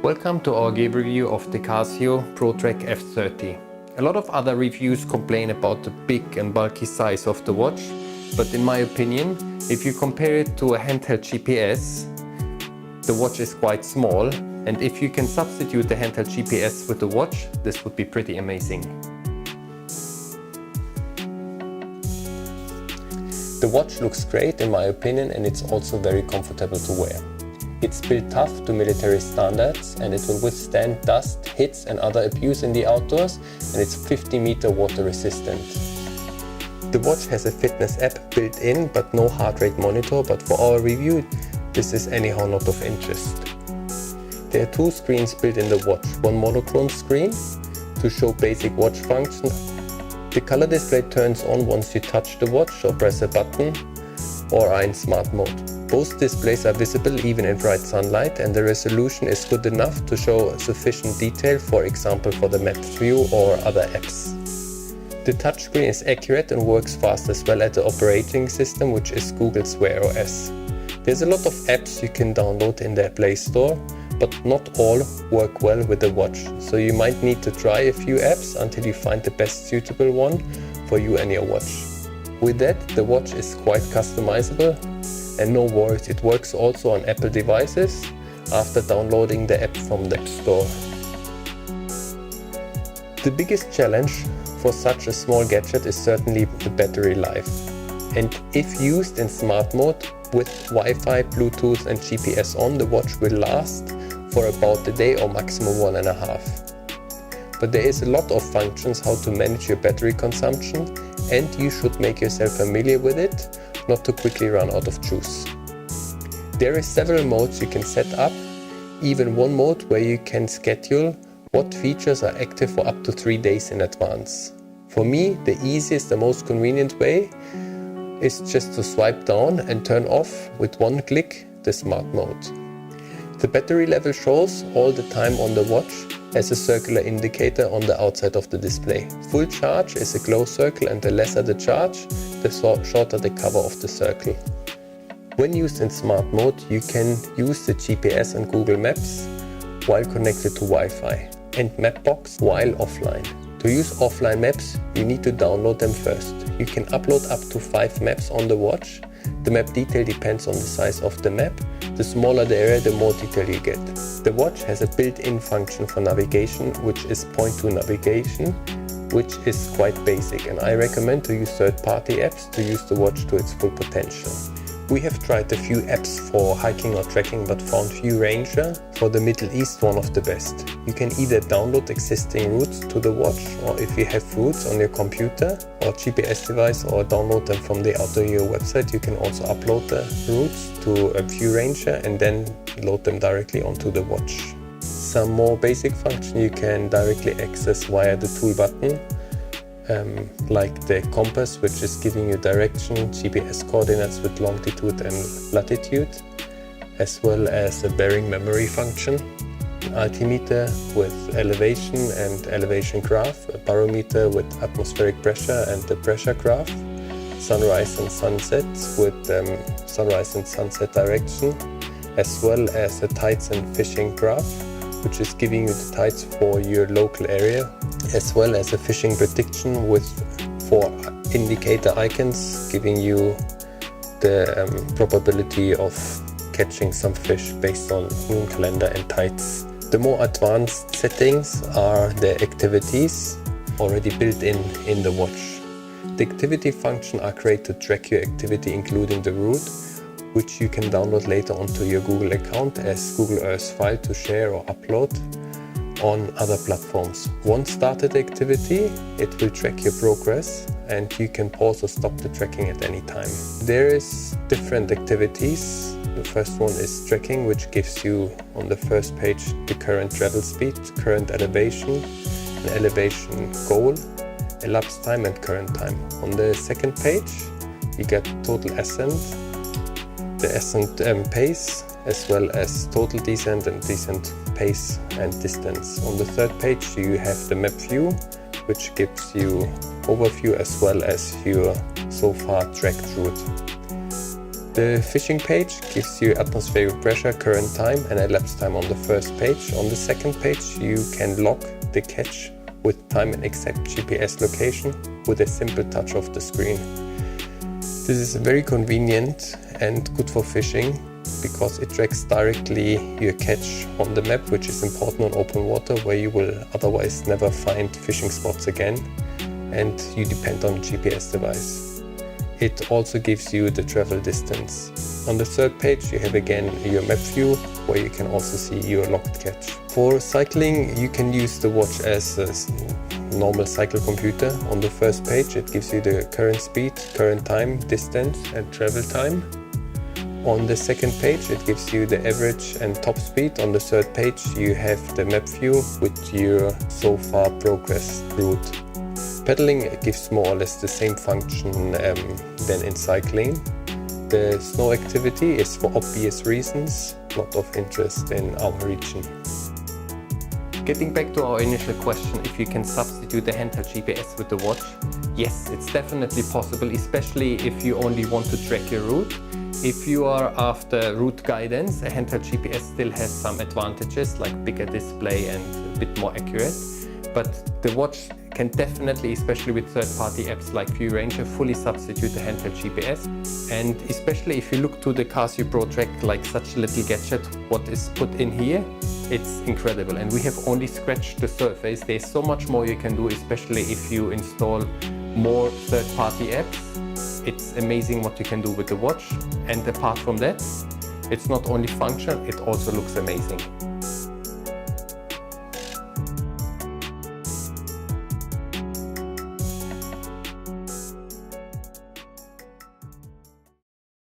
Welcome to our game review of the Casio Pro Trek F30. A lot of other reviews complain about the big and bulky size of the watch, but in my opinion, if you compare it to a handheld GPS, the watch is quite small, and if you can substitute the handheld GPS with the watch, this would be pretty amazing. The watch looks great in my opinion, and it's also very comfortable to wear. It's built tough to military standards, and it will withstand dust, hits and other abuse in the outdoors, and it's 50-meter water resistant. The watch has a fitness app built in, but no heart rate monitor, but for our review this is anyhow not of interest. There are two screens built in the watch, one monochrome screen to show basic watch function. The color display turns on once you touch the watch or press a button or are in smart mode. Both displays are visible even in bright sunlight, and the resolution is good enough to show sufficient detail, for example for the map view or other apps. The touchscreen is accurate and works fast as well as the operating system, which is Google's Wear OS. There's a lot of apps you can download in their Play Store, but not all work well with the watch, so you might need to try a few apps until you find the best suitable one for you and your watch. With that, the watch is quite customizable, and no worries, it works also on Apple devices after downloading the app from the App Store. The biggest challenge for such a small gadget is certainly the battery life, and if used in smart mode with Wi-Fi, Bluetooth and GPS on, the watch will last for about a day or maximum 1.5. But there is a lot of functions how to manage your battery consumption, and you should make yourself familiar with it, not to quickly run out of juice. There are several modes you can set up, even one mode where you can schedule what features are active for up to 3 days in advance. For me, the easiest and most convenient way is just to swipe down and turn off with one click the smart mode. The battery level shows all the time on the watch as a circular indicator on the outside of the display. Full charge is a glow circle, and the lesser the charge, the shorter the cover of the circle. When used in smart mode, you can use the GPS and Google Maps while connected to Wi-Fi, and Mapbox while offline. To use offline maps, you need to download them first. You can upload up to 5 maps on the watch. The map detail depends on the size of the map. The smaller the area, the more detail you get. The watch has a built-in function for navigation, which is point-to navigation, which is quite basic, and I recommend to use third-party apps to use the watch to its full potential. We have tried a few apps for hiking or trekking, but found Fujairah for the Middle East one of the best. You can either download existing routes to the watch, or if you have routes on your computer or GPS device, or download them from the Autohero website, you can also upload the routes to a Fujairah and then load them directly onto the watch. Some more basic function you can directly access via the tool button, like the compass, which is giving you direction, GPS coordinates with longitude and latitude, as well as a bearing memory function, altimeter with elevation and elevation graph, a barometer with atmospheric pressure and the pressure graph, sunrise and sunsets with sunrise and sunset direction, as well as a tides and fishing graph, which is giving you the tides for your local area, as well as a fishing prediction with 4 indicator icons giving you the probability of catching some fish based on moon calendar and tides. The more advanced settings are the activities already built in the watch. The activity function are great to track your activity, including the route, which you can download later onto your Google account as Google Earth file to share or upload on other platforms. Once started activity, it will track your progress, and you can pause or stop the tracking at any time. There is different activities. The first one is tracking, which gives you on the first page the current travel speed, current elevation, an elevation goal, elapsed time and current time. On the second page you get total ascent, the ascent pace, as well as total descent and descent pace and distance. On the third page you have the map view, which gives you overview as well as your so far tracked route. The fishing page gives you atmospheric pressure, current time and elapsed time on the first page. On the second page you can lock the catch with time and exact GPS location with a simple touch of the screen. This is very convenient and good for fishing because it tracks directly your catch on the map, which is important on open water where you will otherwise never find fishing spots again and you depend on a GPS device. It also gives you the travel distance. On the third page you have again your map view where you can also see your locked catch. For cycling you can use the watch as a normal cycle computer. On the first page it gives you the current speed, current time, distance and travel time. On the second page it gives you the average and top speed. On the third page you have the map view with your so far progress route. Pedaling gives more or less the same function than in cycling. The snow activity is for obvious reasons not of interest in our region. Getting back to our initial question, if you can substitute the handheld GPS with the watch, yes, it's definitely possible, especially if you only want to track your route. If you are after route guidance, a handheld GPS still has some advantages like bigger display and a bit more accurate, but the watch can definitely, especially with third-party apps like Fujairah, fully substitute the handheld GPS. And especially if you look to the Casio Pro Trek, like such a little gadget, what is put in here, it's incredible. And we have only scratched the surface. There's so much more you can do, especially if you install more third-party apps. It's amazing what you can do with the watch. And apart from that, it's not only functional, it also looks amazing.